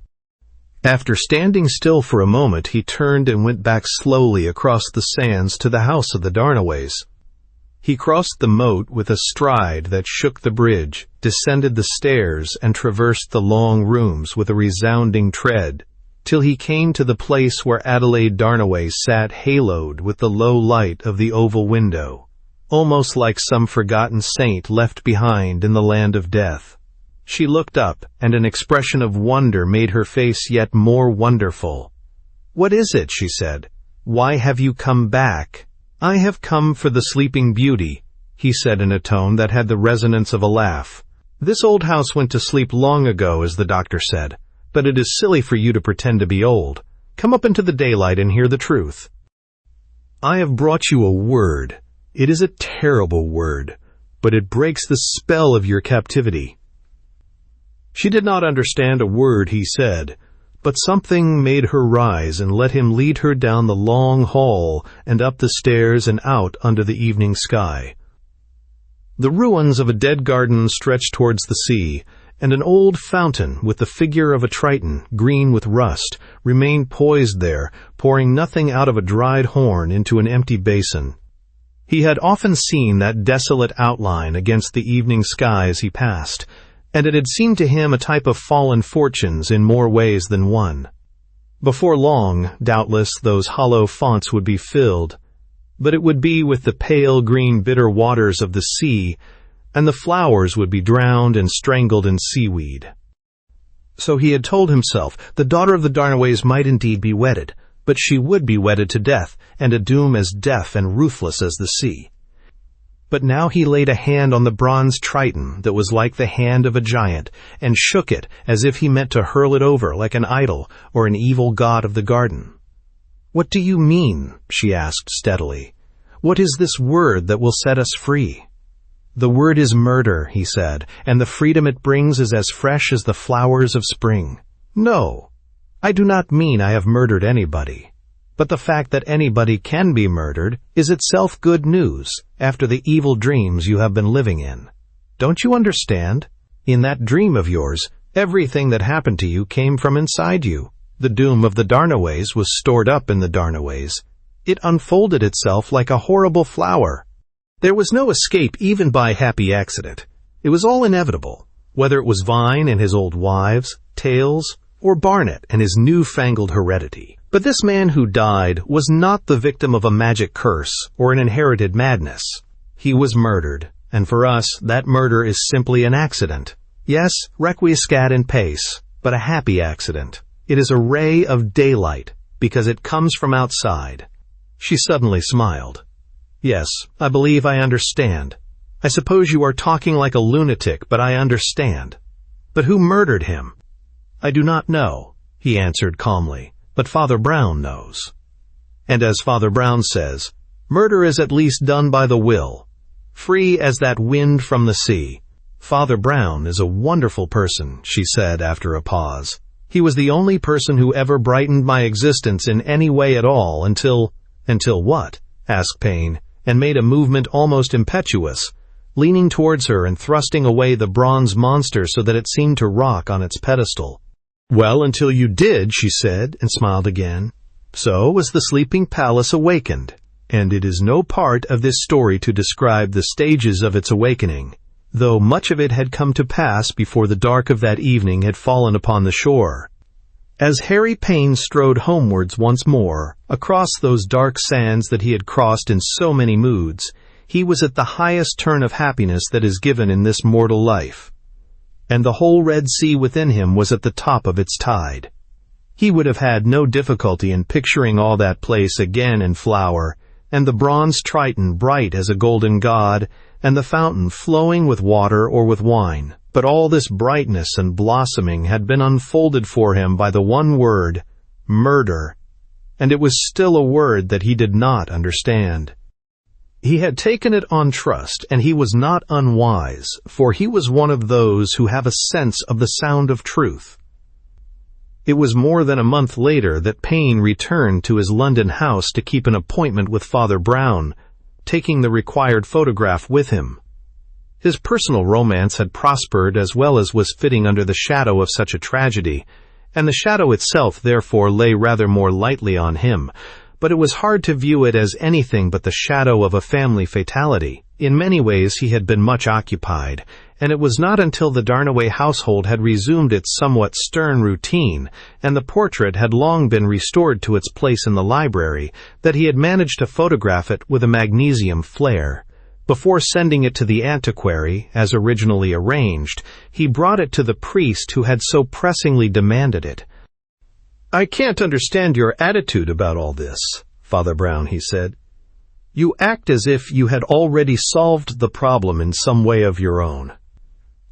After standing still for a moment, he turned and went back slowly across the sands to the house of the Darnaways. He crossed the moat with a stride that shook the bridge, descended the stairs, and traversed the long rooms with a resounding tread, till he came to the place where Adelaide Darnaway sat haloed with the low light of the oval window, almost like some forgotten saint left behind in the land of death. She looked up, and an expression of wonder made her face yet more wonderful. "What is it?" she said. "Why have you come back?" "I have come for the Sleeping Beauty," he said in a tone that had the resonance of a laugh. "This old house went to sleep long ago, as the doctor said, but it is silly for you to pretend to be old. Come up into the daylight and hear the truth. I have brought you a word. It is a terrible word, but it breaks the spell of your captivity." She did not understand a word he said, but something made her rise and let him lead her down the long hall and up the stairs and out under the evening sky. The ruins of a dead garden stretched towards the sea, and an old fountain with the figure of a Triton, green with rust, remained poised there, pouring nothing out of a dried horn into an empty basin. He had often seen that desolate outline against the evening sky as he passed, and it had seemed to him a type of fallen fortunes in more ways than one. Before long, doubtless, those hollow fonts would be filled, but it would be with the pale green bitter waters of the sea, and the flowers would be drowned and strangled in seaweed. So he had told himself the daughter of the Darnaways might indeed be wedded, but she would be wedded to death, and a doom as deaf and ruthless as the sea. But now he laid a hand on the bronze Triton that was like the hand of a giant, and shook it as if he meant to hurl it over like an idol or an evil god of the garden. "What do you mean?" she asked steadily. "What is this word that will set us free?" "The word is murder," he said, "and the freedom it brings is as fresh as the flowers of spring. No, I do not mean I have murdered anybody. But the fact that anybody can be murdered is itself good news after the evil dreams you have been living in. Don't you understand? In that dream of yours, everything that happened to you came from inside you. The doom of the Darnaways was stored up in the Darnaways. It unfolded itself like a horrible flower. There was no escape even by happy accident. It was all inevitable, whether it was Vine and his old wives, Tails, or Barnet and his newfangled heredity. But this man who died was not the victim of a magic curse or an inherited madness. He was murdered, and for us, that murder is simply an accident. Yes, requiescat in pace, but a happy accident. It is a ray of daylight, because it comes from outside. She suddenly smiled. "Yes, I believe I understand. I suppose you are talking like a lunatic, but I understand. But who murdered him?" "I do not know," he answered calmly. "But Father Brown knows. And as Father Brown says, murder is at least done by the will, free as that wind from the sea. Father Brown is a wonderful person," she said after a pause. "He was the only person who ever brightened my existence in any way at all until—" "Until what?" asked Payne, and made a movement almost impetuous, leaning towards her and thrusting away the bronze monster so that it seemed to rock on its pedestal. "Well, until you did," she said, and smiled again. "So was the sleeping palace awakened, and it is no part of this story to describe the stages of its awakening, though much of it had come to pass before the dark of that evening had fallen upon the shore. As Harry Payne strode homewards once more, across those dark sands that he had crossed in so many moods, he was at the highest turn of happiness that is given in this mortal life. And the whole Red Sea within him was at the top of its tide. He would have had no difficulty in picturing all that place again in flower, and the bronze Triton bright as a golden god, and the fountain flowing with water or with wine. But all this brightness and blossoming had been unfolded for him by the one word, murder, and it was still a word that he did not understand. He had taken it on trust, and he was not unwise, for he was one of those who have a sense of the sound of truth. It was more than a month later that Payne returned to his London house to keep an appointment with Father Brown, taking the required photograph with him. His personal romance had prospered as well as was fitting under the shadow of such a tragedy, and the shadow itself therefore lay rather more lightly on him, but it was hard to view it as anything but the shadow of a family fatality. In many ways he had been much occupied, and it was not until the Darnaway household had resumed its somewhat stern routine, and the portrait had long been restored to its place in the library, that he had managed to photograph it with a magnesium flare. Before sending it to the antiquary, as originally arranged, he brought it to the priest who had so pressingly demanded it. "I can't understand your attitude about all this, Father Brown," he said. "You act as if you had already solved the problem in some way of your own."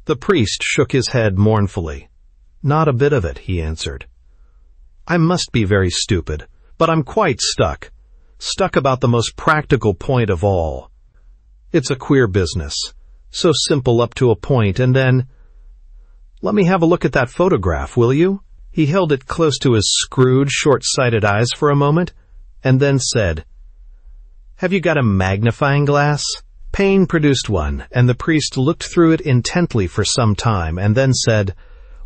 The priest shook his head mournfully. "Not a bit of it," he answered. "I must be very stupid, but I'm quite stuck about the most practical point of all. It's a queer business, so simple up to a point, and then— Let me have a look at that photograph, will you?" He held it close to his screwed, short-sighted eyes for a moment, and then said, "Have you got a magnifying glass?" Payne produced one, and the priest looked through it intently for some time, and then said,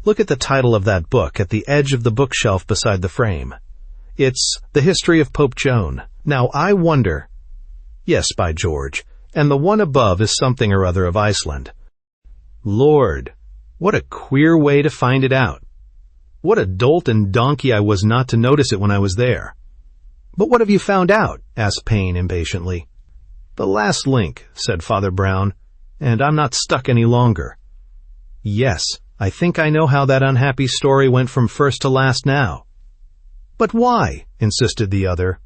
"Look at the title of that book at the edge of the bookshelf beside the frame. It's The History of Pope Joan. Now I wonder—" "Yes, by George, and the one above is something or other of Iceland." "Lord, what a queer way to find it out. What a dolt and donkey I was not to notice it when I was there. "But what have you found out?" asked Payne impatiently. "The last link," said Father Brown, "and I'm not stuck any longer." "Yes, I think I know how that unhappy story went from first to last now." "But why?" insisted the other.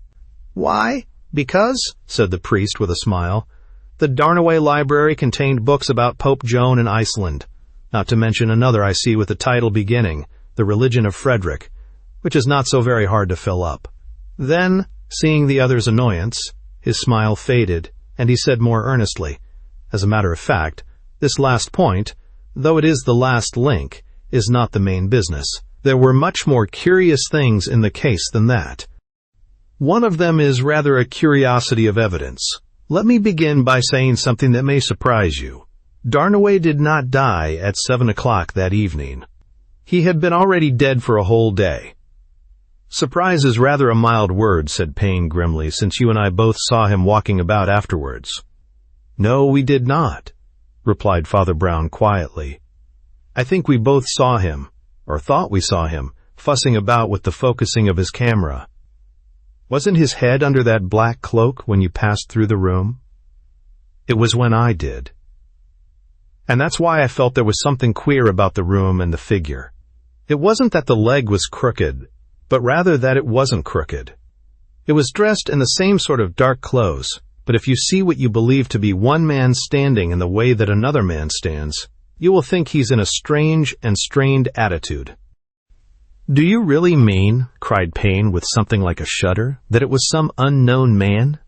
"Why? Because," said the priest with a smile, "the Darnaway library contained books about Pope Joan and Iceland, not to mention another I see with the title beginning, The Religion of Frederick, which is not so very hard to fill up." Then, seeing the other's annoyance, his smile faded, and he said more earnestly, "As a matter of fact, this last point, though it is the last link, is not the main business. There were much more curious things in the case than that. One of them is rather a curiosity of evidence. Let me begin by saying something that may surprise you. Darnaway did not die at 7 o'clock that evening. He had been already dead for a whole day." "Surprise is rather a mild word," said Payne grimly, "since you and I both saw him walking about afterwards." "No, we did not," replied Father Brown quietly. "I think we both saw him, or thought we saw him, fussing about with the focusing of his camera. Wasn't his head under that black cloak when you passed through the room?" "It was when I did. And that's why I felt there was something queer about the room and the figure. It wasn't that the leg was crooked, but rather that it wasn't crooked. It was dressed in the same sort of dark clothes, but if you see what you believe to be one man standing in the way that another man stands, you will think he's in a strange and strained attitude." "Do you really mean," cried Payne with something like a shudder, "that it was some unknown man?"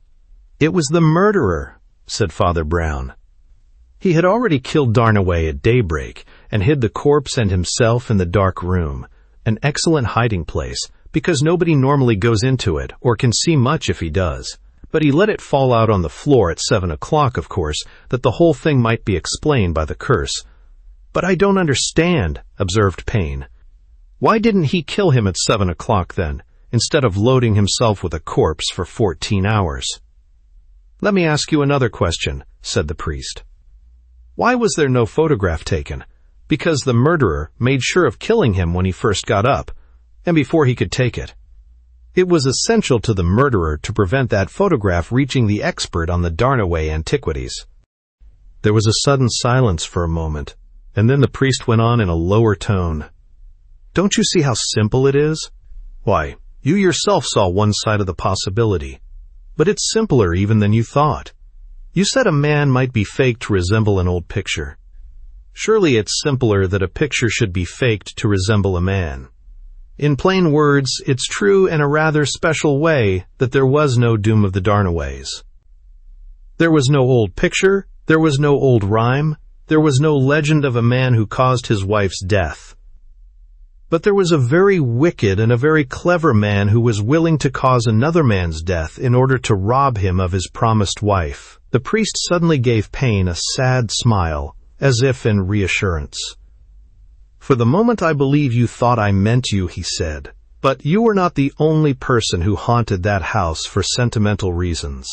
"It was the murderer," said Father Brown. "He had already killed Darnaway at daybreak and hid the corpse and himself in the dark room, an excellent hiding place, because nobody normally goes into it or can see much if he does. But he let it fall out on the floor at 7 o'clock, of course, that the whole thing might be explained by the curse." "But I don't understand," observed Payne. "Why didn't he kill him at 7 o'clock then, instead of loading himself with a corpse for 14 hours? "Let me ask you another question," said the priest. "Why was there no photograph taken? Because the murderer made sure of killing him when he first got up, and before he could take it. It was essential to the murderer to prevent that photograph reaching the expert on the Darnaway antiquities." There was a sudden silence for a moment, and then the priest went on in a lower tone. "Don't you see how simple it is? Why, you yourself saw one side of the possibility. But it's simpler even than you thought. You said a man might be faked to resemble an old picture. Surely it's simpler that a picture should be faked to resemble a man. In plain words, it's true in a rather special way that there was no doom of the Darnaways. There was no old picture, there was no old rhyme, there was no legend of a man who caused his wife's death. But there was a very wicked and a very clever man who was willing to cause another man's death in order to rob him of his promised wife." The priest suddenly gave Payne a sad smile, as if in reassurance. "For the moment I believe you thought I meant you," he said. "But you were not the only person who haunted that house for sentimental reasons.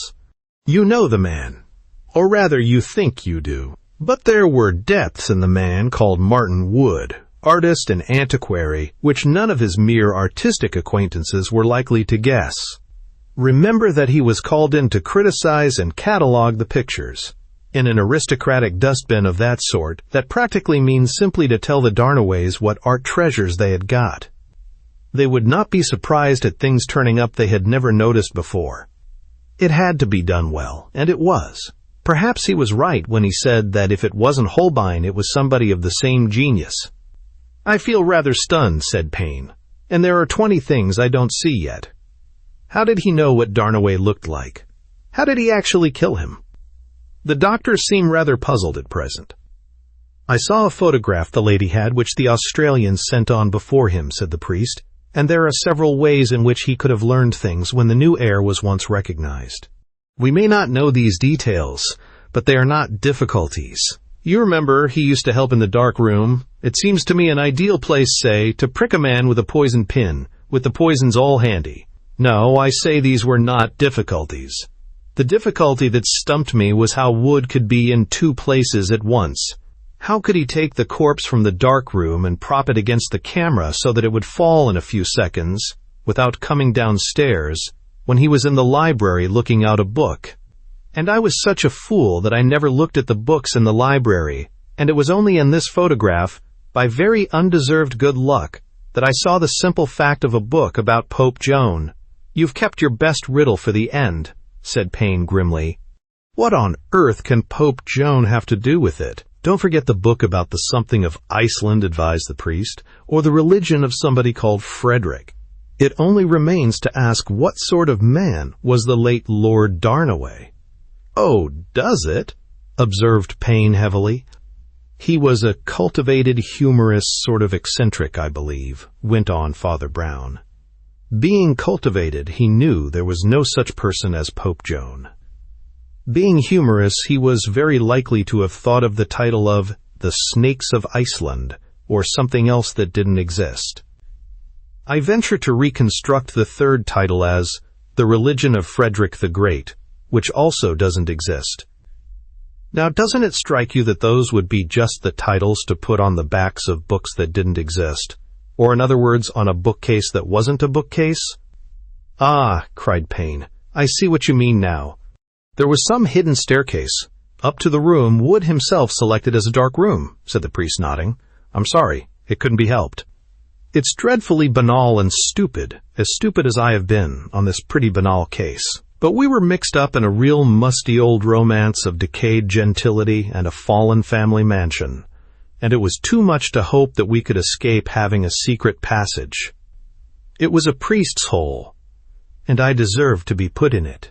You know the man, or rather you think you do. But there were depths in the man called Martin Wood, artist and antiquary, which none of his mere artistic acquaintances were likely to guess. Remember that he was called in to criticize and catalog the pictures. In an aristocratic dustbin of that sort, that practically means simply to tell the Darnaways what art treasures they had got. They would not be surprised at things turning up they had never noticed before. It had to be done well, and it was. Perhaps he was right when he said that if it wasn't Holbein, it was somebody of the same genius." "I feel rather stunned," said Payne, "and there are 20 things I don't see yet. How did he know what Darnaway looked like? How did he actually kill him?" The doctors seem rather puzzled at present. "I saw a photograph the lady had which the Australians sent on before him," said the priest, "and there are several ways in which he could have learned things when the new heir was once recognized. We may not know these details, but they are not difficulties. You remember he used to help in the dark room. It seems to me an ideal place, say, to prick a man with a poison pin, with the poisons all handy. No, I say these were not difficulties. The difficulty that stumped me was how Wood could be in 2 places at once. How could he take the corpse from the dark room and prop it against the camera so that it would fall in a few seconds, without coming downstairs, when he was in the library looking out a book. And I was such a fool that I never looked at the books in the library, and it was only in this photograph, by very undeserved good luck, that I saw the simple fact of a book about Pope Joan. You've kept your best riddle for the end, said Payne grimly. What on earth can Pope Joan have to do with it? Don't forget the book about the something of Iceland, advised the priest, or the religion of somebody called Frederick. It only remains to ask what sort of man was the late Lord Darnaway. Oh, does it? Observed Payne heavily. He was a cultivated, humorous, sort of eccentric, I believe, went on Father Brown. Being cultivated, he knew there was no such person as Pope Joan. Being humorous, he was very likely to have thought of the title of The Snakes of Iceland, or something else that didn't exist. I venture to reconstruct the third title as The Religion of Frederick the Great, which also doesn't exist. Now, doesn't it strike you that those would be just the titles to put on the backs of books that didn't exist? Or in other words, on a bookcase that wasn't a bookcase? Ah, cried Payne, I see what you mean now. There was some hidden staircase. Up to the room Wood himself selected as a dark room, said the priest, nodding. I'm sorry, it couldn't be helped. It's dreadfully banal and stupid as I have been on this pretty banal case. But we were mixed up in a real musty old romance of decayed gentility and a fallen family mansion, and it was too much to hope that we could escape having a secret passage. It was a priest's hole, and I deserved to be put in it.